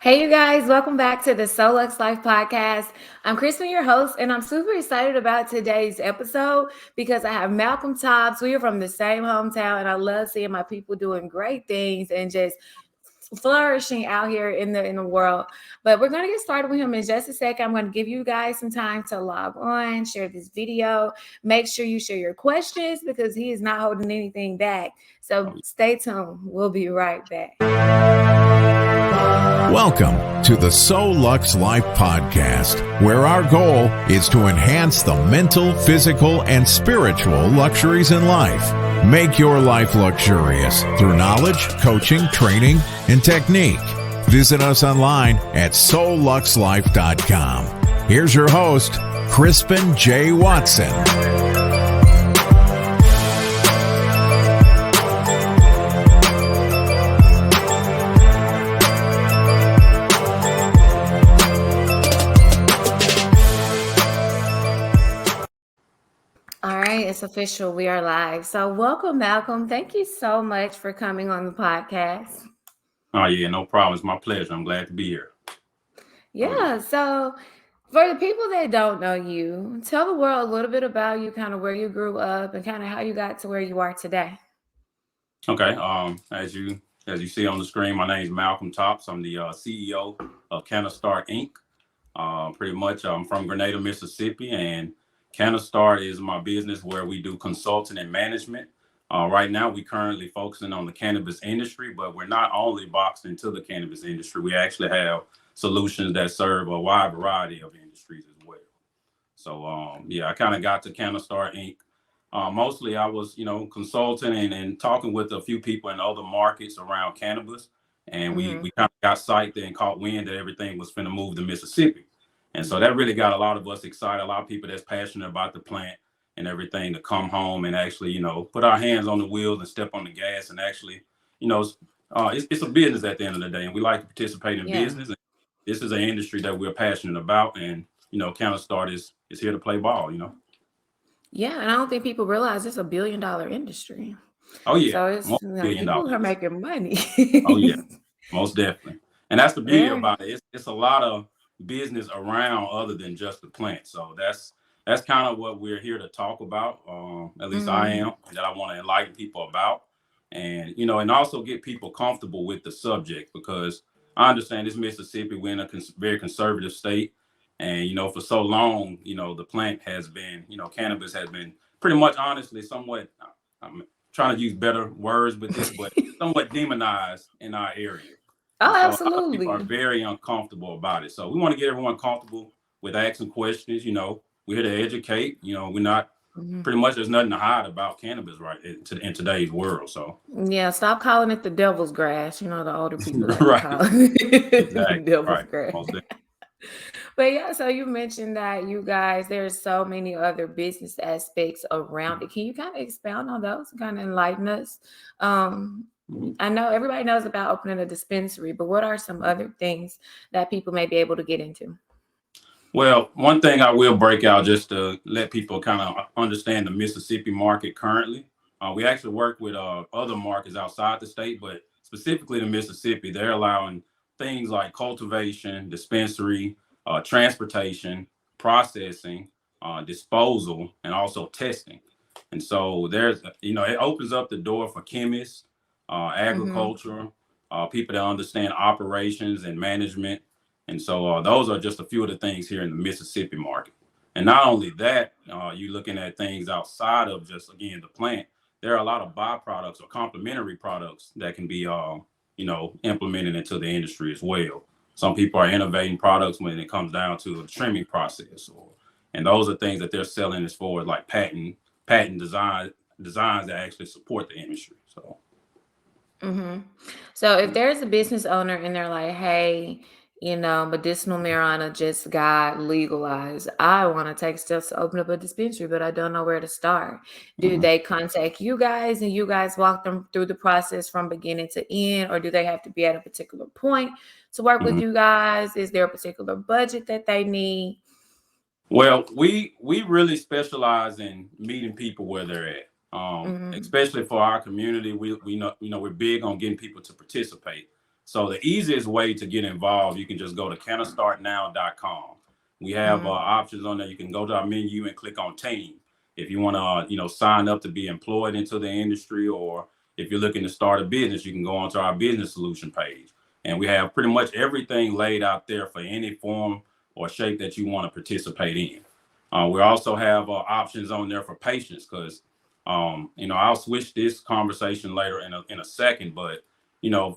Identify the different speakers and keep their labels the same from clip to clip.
Speaker 1: Hey, you guys, welcome back to the Solux Life podcast. I'm Kristen, your host, and I'm super excited about today's episode because I have Malcolm Tobbs. We are from the same hometown, and I love seeing my people doing great things and just flourishing out here in the world. But we're going to get started with him in just a second. I'm going to give you guys some time to log on, share this video. Make sure you share your questions because he is not holding anything back. So stay tuned. We'll be right back.
Speaker 2: Welcome to the Solux Life podcast, where our goal is to enhance the mental, physical, and spiritual luxuries in life. Make your life luxurious through knowledge, coaching, training, and technique. Visit us online at SoluxLife.com. Here's your host, Crispin J. Watson.
Speaker 1: It's official. We are live. So welcome, Malcolm. Thank you so much for coming on the podcast.
Speaker 3: Oh, yeah, no problem. It's my pleasure. I'm glad to be here.
Speaker 1: Yeah. So for the people that don't know you, tell the world a little bit about you, kind of where you grew up and kind of how you got to where you are today.
Speaker 3: Okay. As you see on the screen, my name is Malcolm Tops. I'm the CEO of CannaStart Inc. Pretty much I'm from Grenada, Mississippi, and CannaStart is my business where we do consulting and management. Right now, we currently focusing on the cannabis industry, but we're not only boxed into the cannabis industry. We actually have solutions that serve a wide variety of industries as well. So, I kind of got to CannaStart Inc. Mostly I was, consulting and talking with a few people in other markets around cannabis. And we kind of got psyched and caught wind that everything was finna move to Mississippi. And so that really got a lot of us excited, a lot of people that's passionate about the plant and everything to come home and actually, put our hands on the wheels and step on the gas and actually, it's a business at the end of the day. And we like to participate in business. And this is an industry that we're passionate about. And, CannaStart is here to play ball,
Speaker 1: Yeah, and I don't think people realize it's a $1 billion industry.
Speaker 3: Oh, yeah.
Speaker 1: So it's people are making money.
Speaker 3: Oh, yeah, most definitely. And that's the beauty about it. It's a lot of business around other than just the plant. So that's kind of what we're here to talk about. At least I am, that I want to enlighten people about. And, and also get people comfortable with the subject because I understand this Mississippi, we're in a very conservative state. And, for so long, the plant has been, cannabis has been pretty much, honestly, somewhat, I'm trying to use better words with this, but somewhat demonized in our area.
Speaker 1: Oh,
Speaker 3: so
Speaker 1: absolutely.
Speaker 3: People are very uncomfortable about it. So we want to get everyone comfortable with asking questions. We're here to educate. We're not pretty much, there's nothing to hide about cannabis in today's world. So
Speaker 1: stop calling it the devil's grass. The older people like
Speaker 3: right.
Speaker 1: call it
Speaker 3: Exactly.
Speaker 1: devil's grass. But so you mentioned that you guys, there's so many other business aspects around it. Can you kind of expound on those and kind of enlighten us? I know everybody knows about opening a dispensary, but what are some other things that people may be able to get into?
Speaker 3: Well, one thing I will break out just to let people kind of understand the Mississippi market currently. We actually work with other markets outside the state, but specifically the Mississippi, they're allowing things like cultivation, dispensary, transportation, processing, disposal, and also testing. And so there's, it opens up the door for chemists, agriculture, people that understand operations and management. And so those are just a few of the things here in the Mississippi market. And not only that, you're looking at things outside of just, again, the plant. There are a lot of byproducts or complementary products that can be, implemented into the industry as well. Some people are innovating products when it comes down to the trimming process, and those are things that they're selling as far as like patent designs that actually support the industry. So.
Speaker 1: So if there's a business owner and they're like, hey, medicinal marijuana just got legalized. I want to take steps to open up a dispensary, but I don't know where to start. Do they contact you guys and you guys walk them through the process from beginning to end, or do they have to be at a particular point to work with you guys? Is there a particular budget that they need?
Speaker 3: Well, we really specialize in meeting people where they're at. Especially for our community, we know we're big on getting people to participate. So the easiest way to get involved, you can just go to CannaStartNow.com. We have
Speaker 1: Mm-hmm.
Speaker 3: options on there. You can go to our menu and click on team. If you want to, sign up to be employed into the industry, or if you're looking to start a business, you can go onto our business solution page. And we have pretty much everything laid out there for any form or shape that you want to participate in. We also have options on there for patients because, I'll switch this conversation later in a second, but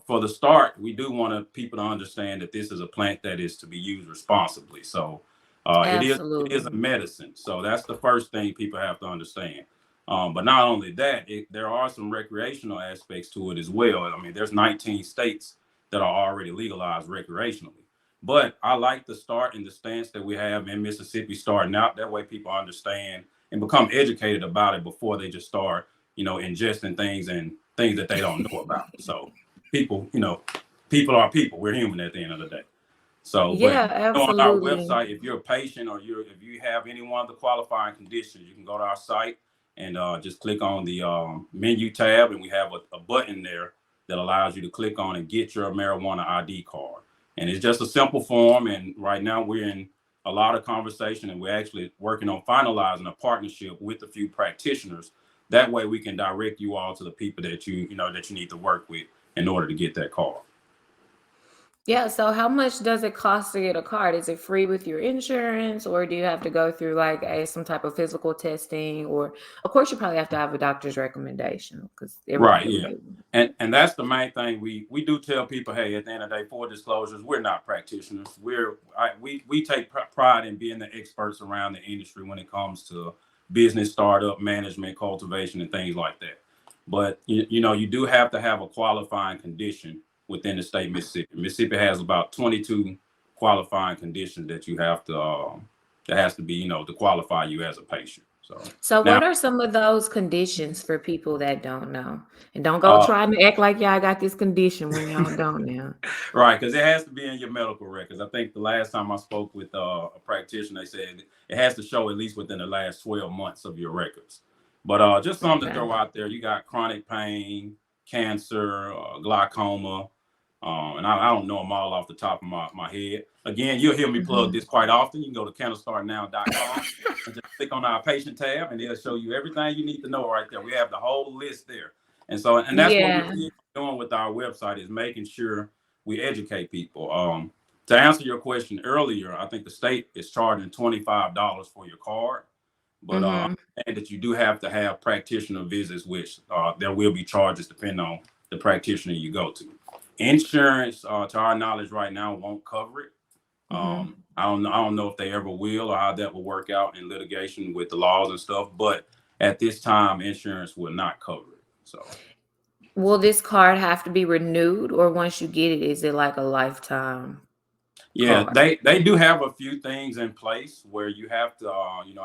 Speaker 3: for the start, we do want people to understand that this is a plant that is to be used responsibly. So it is a
Speaker 1: Absolutely.
Speaker 3: medicine. So that's the first thing people have to understand. But not only that, there are some recreational aspects to it as well. I mean, there's 19 states that are already legalized recreationally. But I like the start and the stance that we have in Mississippi starting out. That way people understand and become educated about it before they just start, ingesting things and things that they don't know about. So people, people are people. We're human at the end of the day. So, but
Speaker 1: Yeah,
Speaker 3: on our
Speaker 1: absolutely.
Speaker 3: website, if you're a patient or if you have any one of the qualifying conditions, you can go to our site and just click on the menu tab, and we have a button there that allows you to click on and get your marijuana ID card. And it's just a simple form. And right now we're in a lot of conversation, and we're actually working on finalizing a partnership with a few practitioners. That way, we can direct you all to the people that that you need to work with in order to get that card.
Speaker 1: Yeah, so how much does it cost to get a card? Is it free with your insurance, or do you have to go through like some type of physical testing? Or of course you probably have to have a doctor's recommendation because
Speaker 3: Right,
Speaker 1: everybody don't
Speaker 3: yeah.
Speaker 1: get one.
Speaker 3: And that's the main thing we do tell people, hey, at the end of the day, for disclosures, we're not practitioners. We take pride in being the experts around the industry when it comes to business startup, management, cultivation, and things like that. But you do have to have a qualifying condition within the state of Mississippi. Mississippi has about 22 qualifying conditions that you have to that has to be, to qualify you as a patient. So
Speaker 1: So
Speaker 3: now
Speaker 1: what are some of those conditions for people that don't know? And don't go
Speaker 3: uh
Speaker 1: trying to act like y'all got this condition when y'all don't now.
Speaker 3: right, because it has to be in your medical records. I think the last time I spoke with a practitioner, they said it has to show at least within the last 12 months of your records. But just something to
Speaker 1: Okay.
Speaker 3: throw out there. You got chronic pain, cancer, glaucoma, and I don't know them all off the top of my head. Again, you'll hear me plug
Speaker 1: Mhm.
Speaker 3: this quite often. You can go to CannaStartNow.com and just click on our patient tab, and it'll show you everything you need to know right there. We have the whole list there. And that's what we
Speaker 1: Yeah.
Speaker 3: did doing with our website is making sure we educate people. To answer your question earlier, I think the state is charging $25 for your card, but
Speaker 1: Mhm.
Speaker 3: and that you do have to have practitioner visits, which there will be charges depending on the practitioner you go to. Insurance, to our knowledge, right now won't cover it.
Speaker 1: Mhm.
Speaker 3: I don't know if they ever will or how that will work out in litigation with the laws and stuff. But at this time, insurance will not cover it. So.
Speaker 1: Will this card have to be renewed, or once you get it, is it like a lifetime
Speaker 3: Yeah,
Speaker 1: card?
Speaker 3: they do have a few things in place where you have to,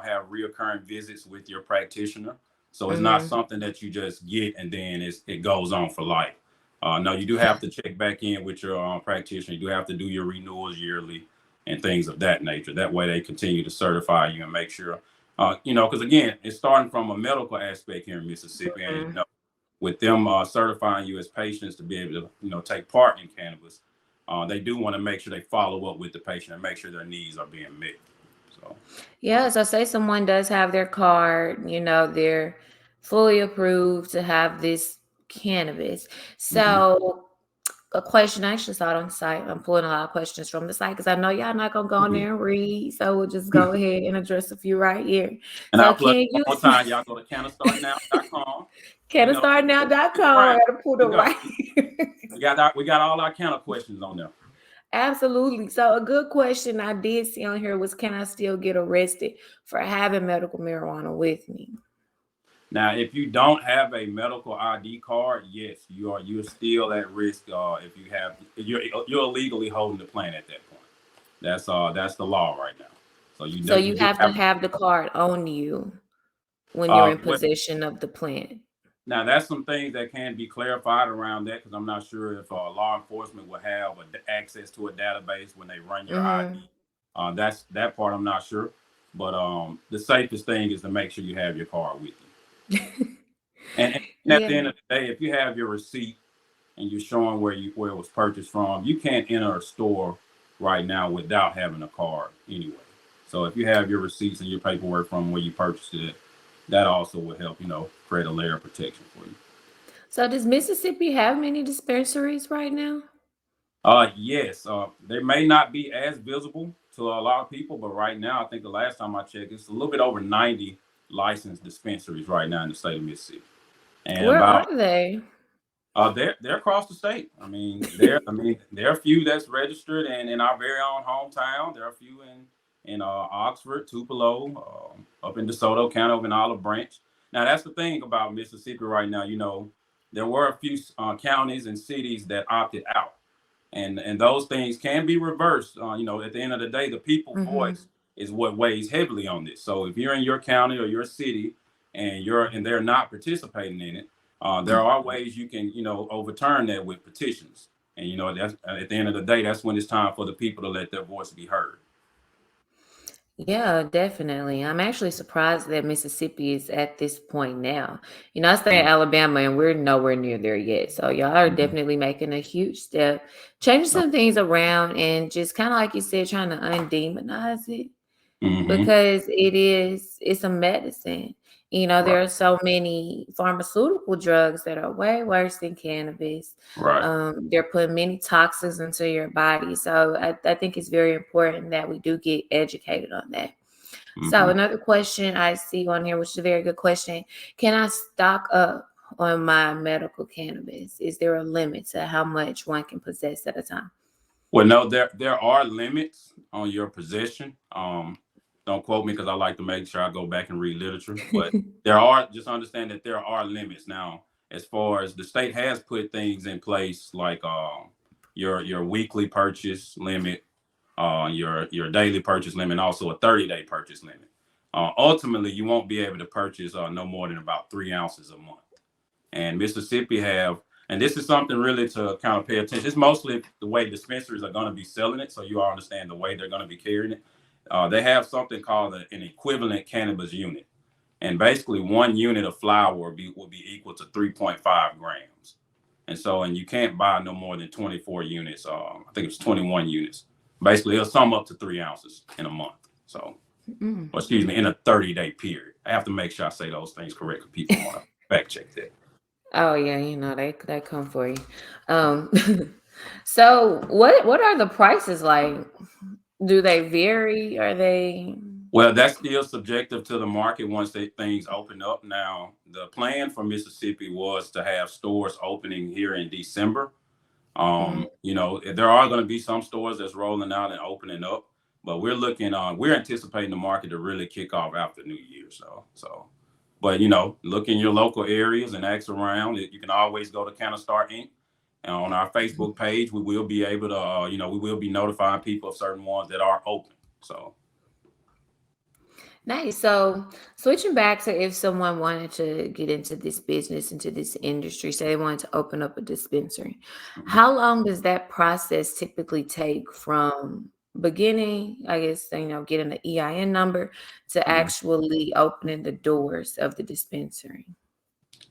Speaker 3: have reoccurring visits with your practitioner. So it's not
Speaker 1: Mhm.
Speaker 3: something that you just get and then it goes on for life. No, you do have to check back in with your practitioner. You do have to do your renewals yearly and things of that nature. That way they continue to certify you and make sure, because again, it's starting from a medical aspect here in Mississippi, and
Speaker 1: Mhm.
Speaker 3: with them certifying you as patients to be able to, take part in cannabis, they do want to make sure they follow up with the patient and make sure their needs are being met. So,
Speaker 1: Yeah, so say someone does have their card, they're fully approved to have this cannabis.
Speaker 3: mhm.
Speaker 1: So a question I actually saw it on the site. I'm pulling a lot of questions from the site because I know y'all not gonna go in there and read. So we'll just go ahead and address a few right here.
Speaker 3: And
Speaker 1: So
Speaker 3: I'll plug
Speaker 1: can
Speaker 3: it
Speaker 1: you
Speaker 3: one more time. Y'all go to CannaStartNow.com.
Speaker 1: CannaStartNow.com? I
Speaker 3: Right.
Speaker 1: gotta put it
Speaker 3: We go.
Speaker 1: right here.
Speaker 3: We got all our Canna questions on there.
Speaker 1: Absolutely. So a good question I did see on here was, can I still get arrested for having medical marijuana with me?
Speaker 3: Now, if you don't have a medical ID card, yes, you're still at risk. You're illegally holding the plant at that point. That's the law right now. So
Speaker 1: So
Speaker 3: you
Speaker 1: you
Speaker 3: do
Speaker 1: have to
Speaker 3: have.
Speaker 1: have the card on you when you're in
Speaker 3: Well,
Speaker 1: possession of the plant.
Speaker 3: now that's some things that can be clarified around that because I'm not sure if law enforcement will have access to a database when they run your
Speaker 1: Mm-hmm.
Speaker 3: ID. That's that part I'm not sure, but the safest thing is to make sure you have your card with you. And at
Speaker 1: Yeah.
Speaker 3: the end of the day, if you have your receipt and you're showing where it was purchased from, you can't enter a store right now without having a card anyway. So if you have your receipts and your paperwork from where you purchased it, that also will help, create a layer of protection for you.
Speaker 1: So does Mississippi have many dispensaries right now?
Speaker 3: Yes, they may not be as visible to a lot of people, but right now, I think the last time I checked, it's a little bit over 90 licensed dispensaries right now in the state of Mississippi, and
Speaker 1: Where are
Speaker 3: about
Speaker 1: they?
Speaker 3: they're across the state. There are a few that's registered and in our very own hometown. There are a few in Oxford, Tupelo, up in DeSoto County, over in Olive Branch. Now that's the thing about Mississippi right now. There were a few counties and cities that opted out, and those things can be reversed. At the end of the day, the people
Speaker 1: Mm-hmm.
Speaker 3: voice is what weighs heavily on this. So if you're in your county or your city and they're not participating in it, there are ways you can overturn that with petitions. And that's at the end of the day, that's when it's time for the people to let their voice be heard.
Speaker 1: Yeah, definitely. I'm actually surprised that Mississippi is at this point now. I stay in
Speaker 3: Mm-hmm.
Speaker 1: Alabama and we're nowhere near there yet. So y'all are definitely making a huge step, changing some things around and just kind of like you said, trying to undemonize it
Speaker 3: Mm-hmm.
Speaker 1: because it's a medicine.
Speaker 3: Right.
Speaker 1: There are so many pharmaceutical drugs that are way worse than cannabis.
Speaker 3: Right.
Speaker 1: They're putting many toxins into your body. So I think it's very important that we do get educated on that. So
Speaker 3: Mm-hmm.
Speaker 1: another question I see on here, which is a very good question. Can I stock up on my medical cannabis? Is there a limit to how much one can possess at a time?
Speaker 3: Well, no, there are limits on your possession. Don't quote me because I like to make sure I go back and read literature. But just understand that there are limits. Now, as far as the state has put things in place like your weekly purchase limit, your daily purchase limit, and also a 30-day purchase limit. Ultimately, you won't be able to purchase no more than about 3 ounces a month. And Mississippi and this is something really to kind of pay attention. It's mostly the way dispensaries are going to be selling it, so you all understand the way they're going to be carrying it. They have something called an equivalent cannabis unit, and basically 1 unit of flower will be equal to 3.5 grams. And you can't buy no more than 24 units. I think it's 21 units. Basically, it'll sum up to 3 ounces in a month. So,
Speaker 1: Mm.
Speaker 3: or excuse me, in a 30-day period. I have to make sure I say those things correct because people want to fact check that.
Speaker 1: Oh yeah, they come for you. Um, so what are the prices like? Do they vary? Are they?
Speaker 3: Well, that's still subjective to the market once things open up. Now, the plan for Mississippi was to have stores opening here in December.
Speaker 1: Mhm.
Speaker 3: There are going to be some stores that's rolling out and opening up, but we're anticipating the market to really kick off after New Year. But look in your local areas and ask around. You can always go to CannaStart Inc. And on our Facebook page, we will be able to, we will be notifying people of certain ones that are open. So.
Speaker 1: Nice. So switching back to if someone wanted to get into this business, into this industry, say they wanted to open up a dispensary,
Speaker 3: Mhm.
Speaker 1: how long does that process typically take from beginning, I guess, getting the EIN number to
Speaker 3: Mhm.
Speaker 1: actually opening the doors of the dispensary?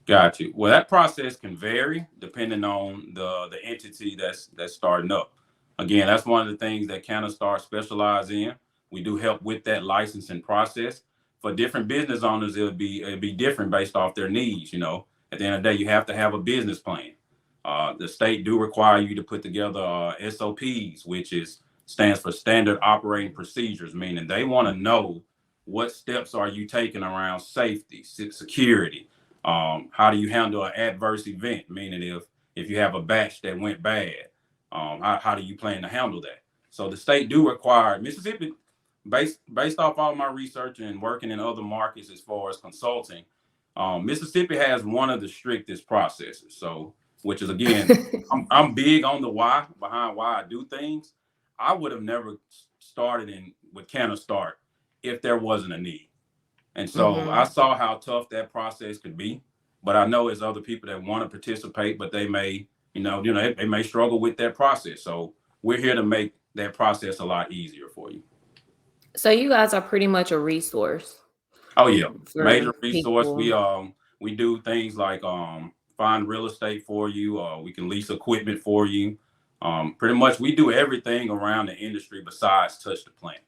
Speaker 3: Got you. Well, that process can vary depending on the entity that's starting up. Again, that's one of the things that CannaStart specialize in. We do help with that licensing process. For different business owners, it'll be different based off their needs. At the end of the day, you have to have a business plan. The state do require you to put together SOPs, which stands for Standard Operating Procedures, meaning they want to know what steps are you taking around safety, security. How do you handle an adverse event? Meaning if you have a batch that went bad, how do you plan to handle that? So the state do require Mississippi, based off all my research and working in other markets as far as consulting, Mississippi has one of the strictest processes. So, which is again, I'm big on the why behind why I do things. I would have never started with CannaStart if there wasn't a need. And so I
Speaker 1: Hmm.
Speaker 3: saw how tough that process could be. But I know there's other people that want to participate, but they may, they may struggle with that process. So we're here to make that process a lot easier for you.
Speaker 1: So you guys are pretty much a resource
Speaker 3: Oh yeah, major
Speaker 1: for
Speaker 3: resource.
Speaker 1: people.
Speaker 3: We do things like find real estate for you. We can lease equipment for you. Pretty much, we do everything around the industry besides touch the plant.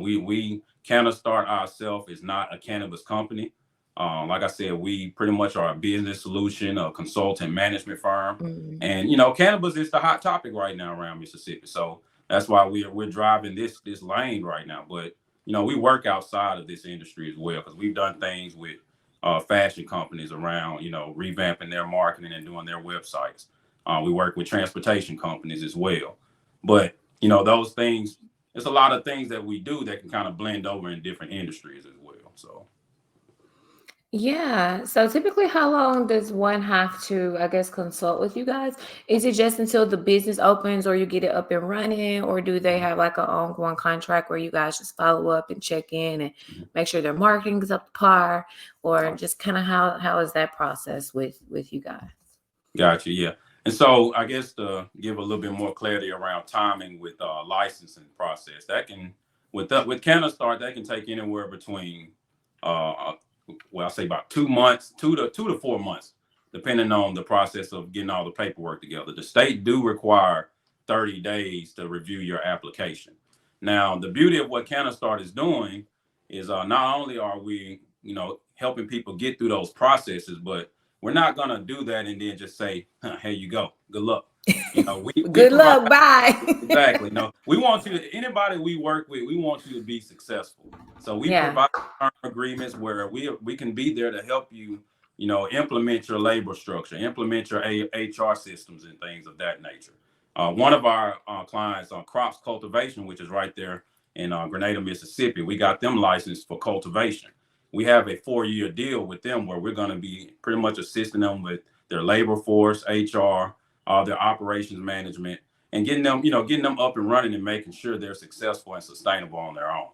Speaker 3: We CannaStart ourselves is not a cannabis company. Like I said, we pretty much are a business solution, a consultant management firm,
Speaker 1: Mhm.
Speaker 3: and cannabis is the hot topic right now around Mississippi. So that's why we're driving this lane right now. But we work outside of this industry as well because we've done things with fashion companies around, revamping their marketing and doing their websites. We work with transportation companies as well. But those things, it's a lot of things that we do that can kind of blend over in different industries as well. So.
Speaker 1: Yeah. So typically, how long does one have to, I guess, consult with you guys? Is it just until the business opens or you get it up and running, or do they have like an ongoing contract where you guys just follow up and check in and make sure their marketing is up to par, or just kind of how is that process with you guys?
Speaker 3: Gotcha. Yeah. And so I guess to give a little bit more clarity around timing with licensing process, that can with CannaStart, that can take anywhere between well, I say about 2 months, 2 to 4 months, depending on the process of getting all the paperwork together. The state do require 30 days to review your application. Now, the beauty of what CannaStart is doing is not only are we, helping people get through those processes, but we're not gonna do that and then just say, "Here you go, good luck." We
Speaker 1: Good
Speaker 3: provide
Speaker 1: luck. Bye.
Speaker 3: exactly. No, we want you to anybody we work with. We want you to be successful. So we
Speaker 1: Yeah.
Speaker 3: provide term agreements where we can be there to help you. Implement your labor structure, implement your HR systems and things of that nature. One of our clients on crops cultivation, which is right there in Grenada, Mississippi, we got them licensed for cultivation. We have a 4-year deal with them where we're going to be pretty much assisting them with their labor force, HR, their operations management, and getting them up and running and making sure they're successful and sustainable on their own.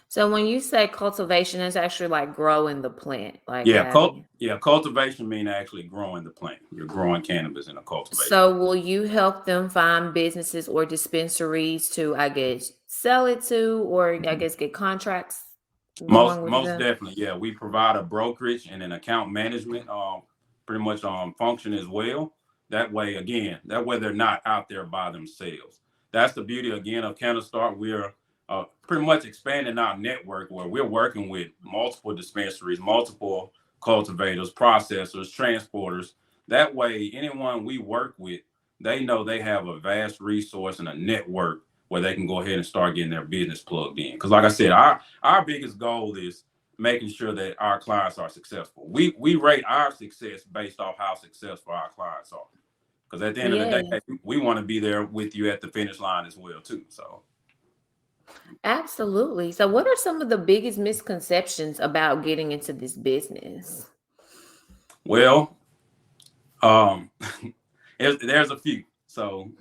Speaker 1: So when you say cultivation, it's actually like growing the plant, like
Speaker 3: Yeah,
Speaker 1: having.
Speaker 3: cultivation means actually growing the plant. You're growing cannabis in a cultivation.
Speaker 1: So will you help them find businesses or dispensaries to, I guess, sell it to, or I guess get contracts going with
Speaker 3: Most
Speaker 1: them?
Speaker 3: definitely, yeah. We provide a brokerage and an account management pretty much function as well. That way they're not out there by themselves. That's the beauty again of CannaStart. We're pretty much expanding our network where we're working with multiple dispensaries, multiple cultivators, processors, transporters. That way, anyone we work with, they know they have a vast resource and a network where they can go ahead and start getting their business plugged in. Because, like I said, our biggest goal is making sure that our clients are successful. We rate our success based off how successful our clients are. Because at the end of the day,
Speaker 1: Yes,
Speaker 3: we want to be there with you at the finish line as well too. So,
Speaker 1: absolutely. So what are some of the biggest misconceptions about getting into this business?
Speaker 3: well, um, there's a few. So,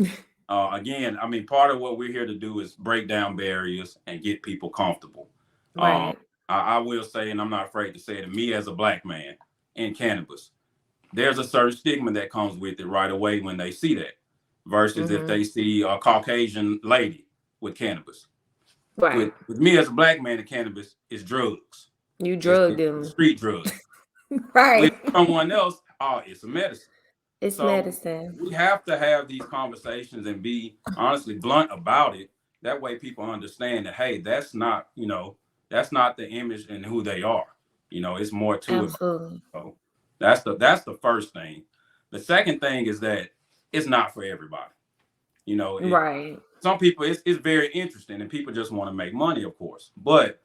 Speaker 3: again, I mean, part of what we're here to do is break down barriers and get people comfortable. Um,
Speaker 1: Right.
Speaker 3: I will say, and I'm not afraid to say it, me as a black man in cannabis, there's a certain stigma that comes with it right away when they see that, versus if
Speaker 1: Mm-hmm.
Speaker 3: they see a Caucasian lady with cannabis.
Speaker 1: Right.
Speaker 3: With me as a black man in cannabis, it's drugs.
Speaker 1: You
Speaker 3: It's
Speaker 1: drug them.
Speaker 3: street drugs. With
Speaker 1: Right.
Speaker 3: someone else, oh, it's a medicine.
Speaker 1: It's
Speaker 3: So
Speaker 1: medicine.
Speaker 3: we have to have these conversations and be honestly blunt about it. That way people understand that, hey, that's not the image and who they are. It's more to it.
Speaker 1: Absolutely.
Speaker 3: So that's the first thing. The second thing is that it's not for everybody. It
Speaker 1: Right.
Speaker 3: some people it's very interesting and people just want to make money, of course. But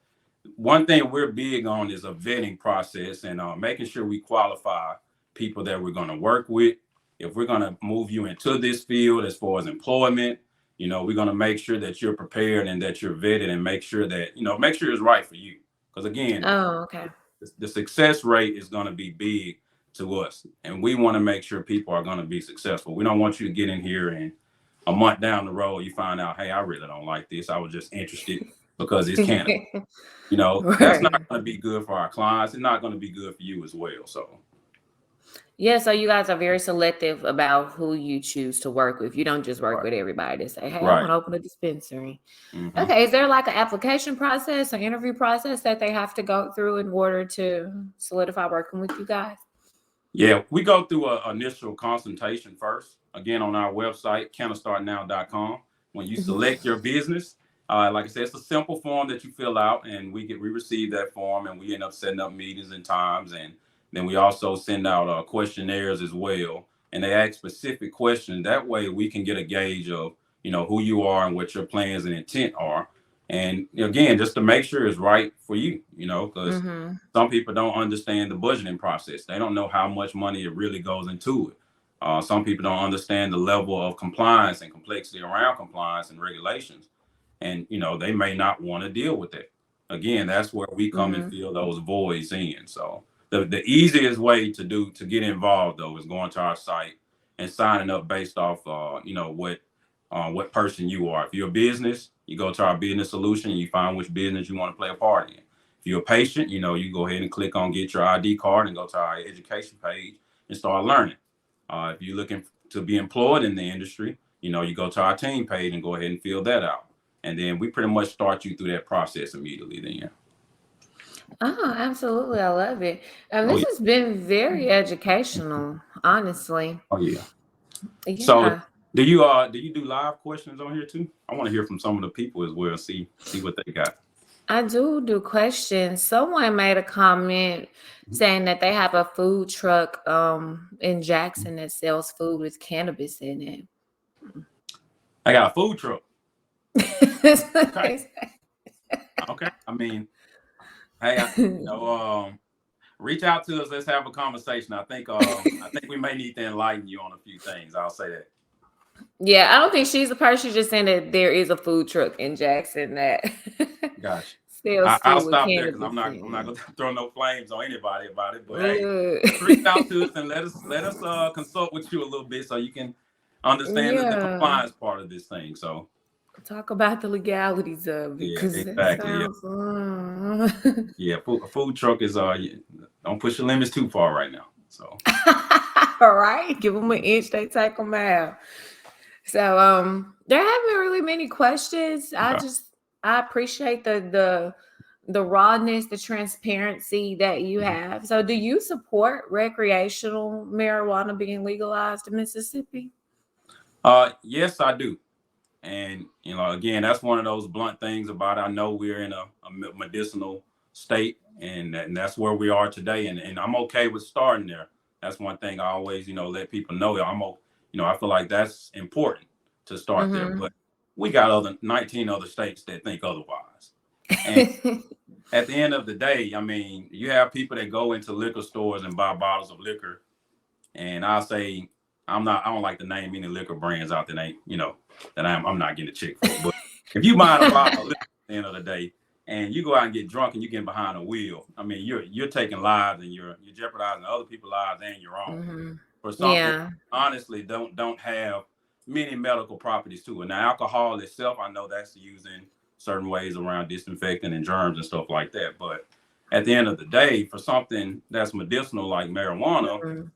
Speaker 3: one thing we're big on is a vetting process and making sure we qualify people that we're going to work with. If we're going to move you into this field as far as employment, we're going to make sure that you're prepared and that you're vetted and make sure it's right for you. Because again,
Speaker 1: Oh, okay.
Speaker 3: the success rate is going to be big to us. And we want to make sure people are going to be successful. We don't want you to get in here and a month down the road, you find out, hey, I really don't like this. I was just interested because it's cannabis. That's not
Speaker 1: Right.
Speaker 3: going to be good for our clients. It's not going to be good for you as well. So,
Speaker 1: Yeah, so you guys are very selective about who you choose to work with. You don't just work
Speaker 3: right,
Speaker 1: with everybody to say, hey, I want
Speaker 3: right.
Speaker 1: to open a dispensary.
Speaker 3: Hmm.
Speaker 1: Okay, is there like an application process or interview process that they have to go through in order to solidify working with you guys?
Speaker 3: Yeah, we go through an initial consultation first. Again, on our website, CannaStartNow.com. When you
Speaker 1: Mhm.
Speaker 3: select your business, like I said, it's a simple form that you fill out, and we receive that form, and we end up setting up meetings and times, and then we also send out questionnaires as well, and they ask specific questions. That way, we can get a gauge of who you are and what your plans and intent are, and again, just to make sure it's right for you, because
Speaker 1: Mhm.
Speaker 3: some people don't understand the budgeting process. They don't know how much money it really goes into it. Some people don't understand the level of compliance and complexity around compliance and regulations, and they may not want to deal with it. Again, that's where we come and
Speaker 1: Mhm.
Speaker 3: fill those voids in. So the easiest way to get involved though is going to our site and signing up based off what person you are. If you're a business, you go to our business solution and you find which business you want to play a part in. If you're a patient, you go ahead and click on get your ID card and go to our education page and start learning. If you're looking to be employed in the industry, you go to our team page and go ahead and fill that out. And then we pretty much start you through that process immediately then.
Speaker 1: Oh, absolutely. I love it.
Speaker 3: Oh
Speaker 1: This
Speaker 3: yeah.
Speaker 1: has been very educational, honestly.
Speaker 3: Oh yeah. So
Speaker 1: Yeah,
Speaker 3: do you do live questions on here too? I want to hear from some of the people as well, see what they got.
Speaker 1: I do questions. Someone made a comment saying that they have a food truck in Jackson that sells food with cannabis in it.
Speaker 3: I got a food truck.
Speaker 1: That's what
Speaker 3: Okay.
Speaker 1: they say.
Speaker 3: Okay. I mean, hey, reach out to us. Let's have a conversation. I think we may need to enlighten you on a few things. I'll say that.
Speaker 1: Yeah, I don't think she's a person. She's just saying that there is a food truck in Jackson that
Speaker 3: Gotcha.
Speaker 1: sells
Speaker 3: I'll
Speaker 1: food with
Speaker 3: stop there because I'm
Speaker 1: cannabis
Speaker 3: not I'm not
Speaker 1: in
Speaker 3: gonna throw no flames on anybody about it. But hey, reach out
Speaker 1: it.
Speaker 3: to us and let us consult with you a little bit so you can understand the
Speaker 1: Yeah.
Speaker 3: compliance part of this thing. So
Speaker 1: Talk about the legalities of it
Speaker 3: yeah,
Speaker 1: because that
Speaker 3: exactly. Yeah,
Speaker 1: sounds.
Speaker 3: yeah. Food truck is don't push your limits too far right now. So
Speaker 1: All right. Give them an inch, they take them out. So there haven't been really many questions.
Speaker 3: okay.
Speaker 1: I appreciate the rawness, the transparency that you have. So do you support recreational marijuana being legalized in Mississippi?
Speaker 3: Yes, I do. And again, that's one of those blunt things about it. I know we're in a medicinal state, and that's where we are today. And I'm okay with starting there. That's one thing I always let people know. I feel like that's important to start there.
Speaker 1: Mm-hmm.
Speaker 3: But we got other 19 other states that think otherwise. And at the end of the day, I mean, you have people that go into liquor stores and buy bottles of liquor, and I'll say I don't like to name any liquor brands out that ain't, that I'm not getting a check for. But if you buying a bottle of liquor at the end of the day and you go out and get drunk and you get behind a wheel, I mean you're taking lives and you're jeopardizing other people's lives and your own
Speaker 1: Mm-hmm.
Speaker 3: for something
Speaker 1: Yeah.
Speaker 3: honestly don't have many medical properties to it. Now alcohol itself, I know that's using certain ways around disinfecting and germs and stuff like that. But at the end of the day, for something that's medicinal like marijuana,
Speaker 1: Mm-hmm.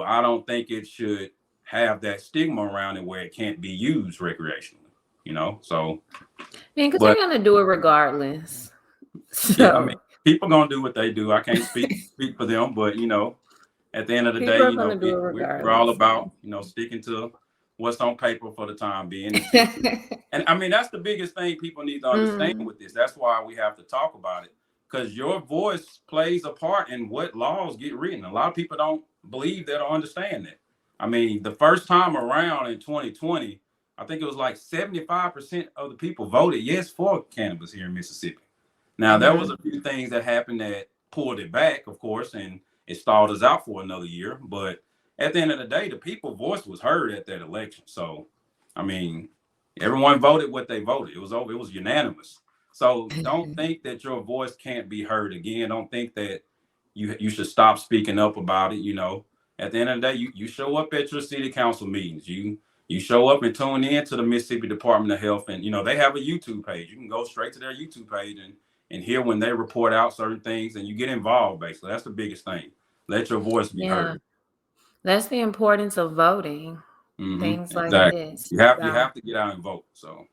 Speaker 3: I don't think it should have that stigma around it where it can't be used recreationally. So,
Speaker 1: Man, because they're
Speaker 3: but
Speaker 1: gonna do it regardless.
Speaker 3: yeah, I mean,
Speaker 1: So
Speaker 3: people gonna do what they do. I can't speak for them, but at the end of the day,
Speaker 1: people are gonna do it
Speaker 3: we're all
Speaker 1: regardless.
Speaker 3: about sticking to what's on paper for the time being and sticking. And I mean, that's the biggest thing people need to understand
Speaker 1: Mm,
Speaker 3: with this. That's why we have to talk about it because your voice plays a part in what laws get written. A lot of people don't believe that or understand that. I mean, the first time around in 2020, I think it was like 75% of the people voted yes for cannabis here in Mississippi. Now, there was
Speaker 1: mhm.
Speaker 3: a few things that happened that pulled it back, of course, and it stalled us out for another year. But at the end of the day, the people's voice was heard at that election. So, I mean, everyone voted what they voted. It was over. It was unanimous. So don't think that your voice can't be heard again. Don't think that you should stop speaking up about it. At the end of the day, you show up at your city council meetings. You show up and tune in to the Mississippi Department of Health, and they have a YouTube page. You can go straight to their YouTube page and hear when they report out certain things, and you get involved. Basically, that's the biggest thing. Let your voice be
Speaker 1: Yeah,
Speaker 3: heard.
Speaker 1: that's the importance of voting, things like
Speaker 3: Exactly.
Speaker 1: this.
Speaker 3: You have
Speaker 1: So,
Speaker 3: to get out and vote. So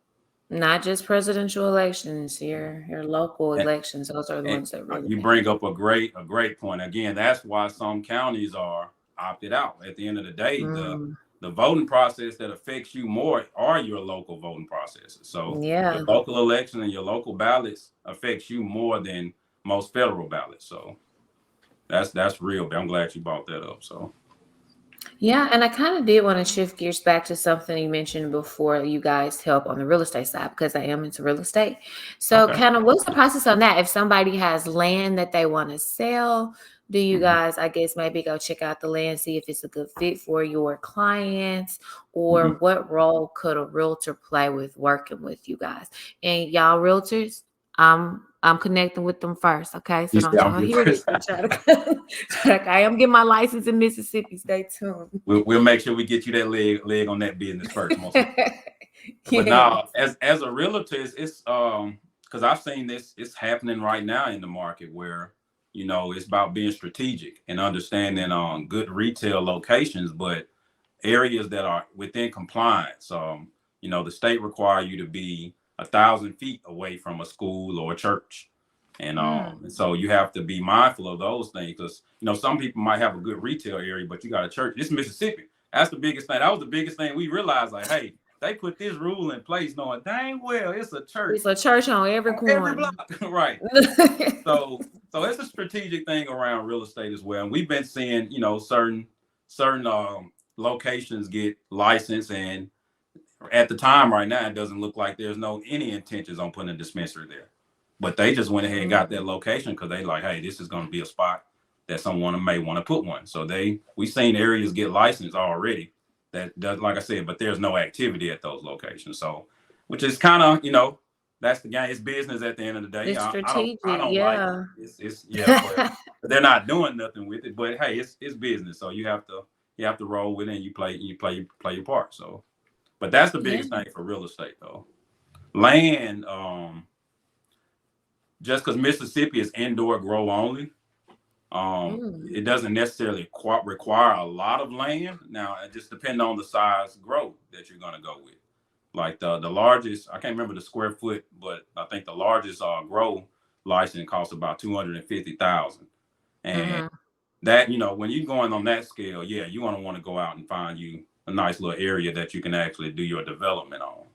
Speaker 1: Not just presidential elections, your local
Speaker 3: And,
Speaker 1: elections. Those are the
Speaker 3: and
Speaker 1: ones that really
Speaker 3: you bring
Speaker 1: matter.
Speaker 3: up a great point. Again, that's why some counties are opted out. At the end of the day,
Speaker 1: Mm,
Speaker 3: the voting process that affects you more are your local voting processes. So your
Speaker 1: yeah.
Speaker 3: local election and your local ballots affects you more than most federal ballots. So that's real. But I'm glad you brought that up. So
Speaker 1: Yeah, and I kind of did want to shift gears back to something you mentioned before. You guys help on the real estate side because I am into real estate. So,
Speaker 3: okay.
Speaker 1: kind of, what's the process on that? If somebody has land that they want to sell, do you
Speaker 3: Mhm.
Speaker 1: guys, I guess, maybe go check out the land, see if it's a good fit for your clients, or
Speaker 3: Mhm.
Speaker 1: what role could a realtor play with working with you guys? And y'all realtors, I'm connecting with them first, okay? So
Speaker 3: You see,
Speaker 1: don't
Speaker 3: I'm
Speaker 1: y'all
Speaker 3: here
Speaker 1: hear this
Speaker 3: first.
Speaker 1: and try to I am getting my license in Mississippi. Stay tuned.
Speaker 3: We'll make sure we get you that leg on that business first, most likely. But
Speaker 1: Yes.
Speaker 3: now, as a realtor, it's because I've seen this. It's happening right now in the market where it's about being strategic and understanding good retail locations, but areas that are within compliance. The state require you to be 1,000 feet away from a school or a church, and so you have to be mindful of those things because some people might have a good retail area, but you got a church. This Mississippi. That's the biggest thing. That was the biggest thing we realized. Like, hey, they put this rule in place, knowing dang well it's a church
Speaker 1: It's a church on every
Speaker 3: on every
Speaker 1: corner.
Speaker 3: block, right? So it's a strategic thing around real estate as well. And we've been seeing, certain locations get licensed, and at the time right now, it doesn't look like there's any intentions on putting a dispensary there. But they just went ahead and got that location because they like, hey, this is going to be a spot that someone may want to put one. So we've seen areas get licensed already that does, like I said, but there's no activity at those locations. So, which is kind of, that's the game. It's business at the end of the day.
Speaker 1: It's
Speaker 3: I
Speaker 1: strategic,
Speaker 3: don't like it.
Speaker 1: yeah.
Speaker 3: It's yeah, but they're not doing nothing with it. But hey, it's business. So you have to roll with it and you play your part. So, but that's the
Speaker 1: Yeah.
Speaker 3: biggest thing for real estate though. Land, just because Mississippi is indoor grow only,
Speaker 1: Mm.
Speaker 3: it doesn't necessarily require a lot of land. Now, it just depends on the size grow that you're gonna go with. Like the largest, I can't remember the square foot, but I think the largest grow license costs about 250,000. And
Speaker 1: Mm-hmm.
Speaker 3: that, when you're going on that scale, yeah, you're gonna want to go out and find you a nice little area that you can actually do your development on.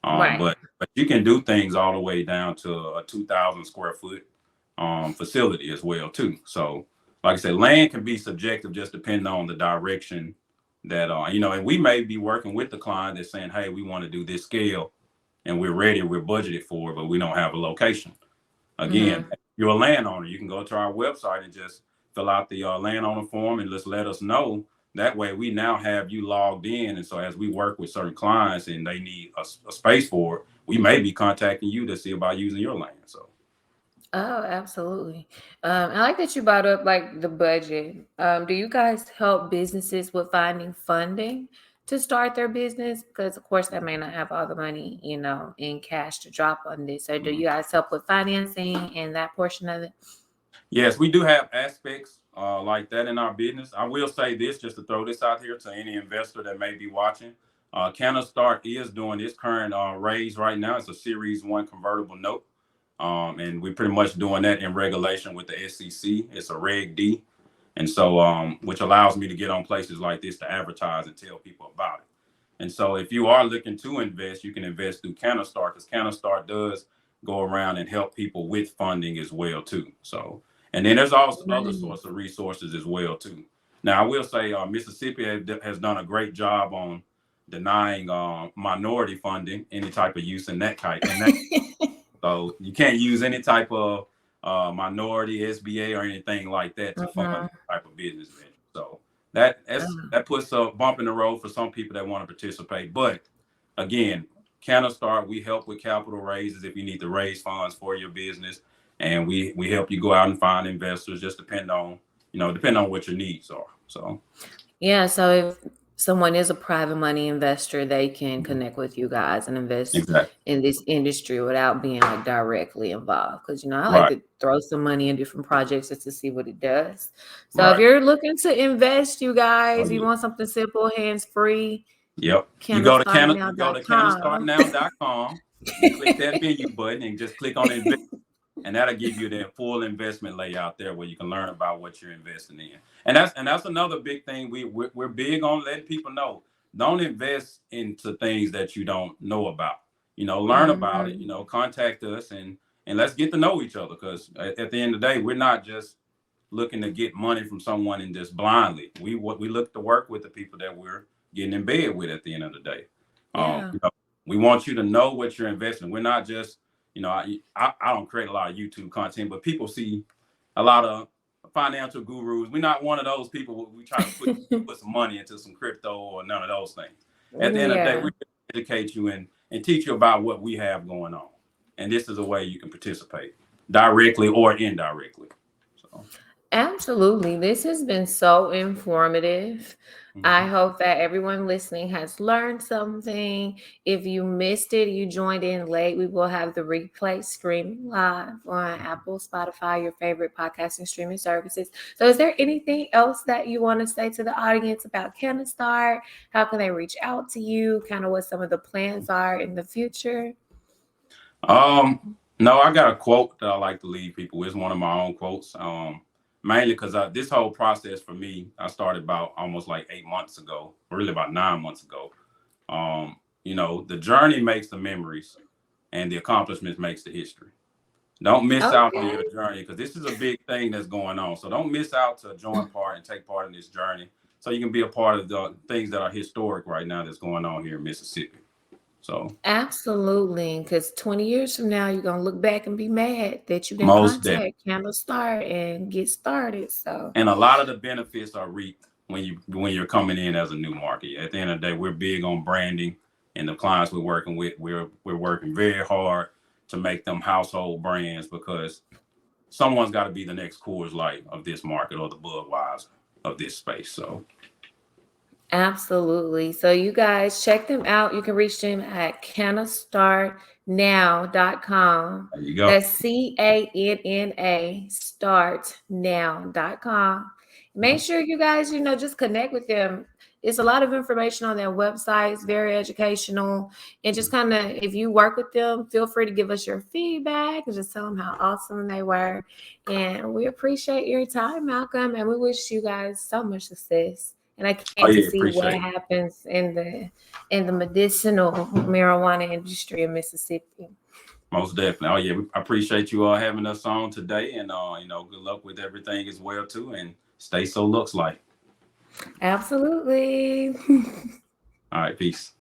Speaker 1: Right.
Speaker 3: But you can do things all the way down to a 2,000 square foot facility as well too. So, like I said, land can be subjective just depending on the direction that and we may be working with the client that's saying, hey, we want to do this scale, and we're ready, we're budgeted for it, but we don't have a location. Again,
Speaker 1: Mm-hmm.
Speaker 3: if you're a landowner, you can go to our website and just fill out the landowner form and just let us know. That way, we now have you logged in, and so as we work with certain clients and they need a space for it, we may be contacting you to see about using your land. So
Speaker 1: Oh, absolutely. I like that you brought up like the budget. Do you guys help businesses with finding funding to start their business? Because of course they may not have all the money, in cash to drop on this. So do
Speaker 3: mhm.
Speaker 1: you guys help with financing and that portion of it?
Speaker 3: Yes, we do have aspects like that in our business. I will say this just to throw this out here to any investor that may be watching. CannaStart is doing its current raise right now. It's a Series 1 convertible note. And we're pretty much doing that in regulation with the SEC. It's a Reg D. And so, which allows me to get on places like this to advertise and tell people about it. And so if you are looking to invest, you can invest through CannaStart because CannaStart does go around and help people with funding as well too. So, and then there's also other sorts
Speaker 1: Nice.
Speaker 3: of resources as well too. Now, I will say Mississippi has done a great job on denying minority funding, any type of use in that type. So you can't use any type of minority SBA or anything like that to fund
Speaker 1: Mhm.
Speaker 3: that type of business venture. So that
Speaker 1: Oh,
Speaker 3: puts a bump in the road for some people that want to participate. But again, CannaStart, we help with capital raises if you need to raise funds for your business, and we help you go out and find investors. Just depend on what your needs are. So
Speaker 1: yeah. So if someone is a private money investor, they can
Speaker 3: mhm,
Speaker 1: connect with you guys and invest
Speaker 3: exactly
Speaker 1: in this industry without being like directly involved. Because I like
Speaker 3: right,
Speaker 1: to throw some money in different projects just to see what it does. So if
Speaker 3: right.
Speaker 1: you're looking to invest, you
Speaker 3: Oh
Speaker 1: guys, you
Speaker 3: yeah.
Speaker 1: want something simple, hands free,
Speaker 3: Yep. You go to
Speaker 1: cannastartnow.com.
Speaker 3: cannastartnow.com. You click that menu button and just click on invest, and that'll give you the full investment layout there where you can learn about what you're investing in. And that's another big thing we're big on letting people know. Don't invest into things that you don't know about. Learn about it.
Speaker 1: Mhm.
Speaker 3: Contact us and let's get to know each other, because at the end of the day, we're not just looking to get money from someone and just blindly. We look to work with the people that we're getting in bed with at the end of the day.
Speaker 1: Yeah.
Speaker 3: We want you to know what you're investing. We're not just, I don't create a lot of YouTube content, but people see a lot of financial gurus. We're not one of those people. We try to put some money into some crypto or none of those things. At the end of the day,
Speaker 1: Yeah.
Speaker 3: we educate you and teach you about what we have going on. And this is a way you can participate directly or indirectly. So.
Speaker 1: Absolutely. This has been so informative. I
Speaker 3: Mhm.
Speaker 1: hope that everyone listening has learned something. If you missed it, you joined in late, we will have the replay streaming live on Apple, Spotify, your favorite podcasting streaming services. So, is there anything else that you want to say to the audience about CannaStart? How can they reach out to you? Kind of what some of the plans are in the future?
Speaker 3: No, I got a quote that I like to leave people with. It's one of my own quotes. Mainly because this whole process for me, I started about almost like 8 months ago, or really about 9 months ago. The journey makes the memories, and the accomplishments makes the history. Don't miss out on
Speaker 1: Okay.
Speaker 3: your journey, because this is a big thing that's going on. So don't miss out to join part and take part in this journey, so you can be a part of the things that are historic right now that's going on here in Mississippi. So
Speaker 1: Absolutely, because 20 years from now, you're gonna look back and be mad that you didn't
Speaker 3: most definitely.
Speaker 1: contact Candle Start and get started. So,
Speaker 3: And a lot of the benefits are reaped when you're coming in as a new market. At the end of the day, we're big on branding, and the clients we're working with, we're working very hard to make them household brands, because someone's got to be the next Coors Light of this market, or the Budweiser of this space. So
Speaker 1: absolutely. So, you guys check them out. You can reach them at cannastartnow.com.
Speaker 3: there you go.
Speaker 1: That's CANNA startnow.com. Make sure you guys, just connect with them. It's a lot of information on their website. It's very educational. And just kind of, if you work with them, feel free to give us your feedback and just tell them how awesome they were. And we appreciate your time, Malcolm. And we wish you guys so much success. And I
Speaker 3: Oh
Speaker 1: can't to
Speaker 3: yeah,
Speaker 1: see what
Speaker 3: appreciate it.
Speaker 1: happens in the medicinal marijuana industry in Mississippi.
Speaker 3: Most definitely. Oh yeah, I appreciate you all having us on today, and good luck with everything as well too, and stay so looks like.
Speaker 1: Absolutely.
Speaker 3: All right, peace.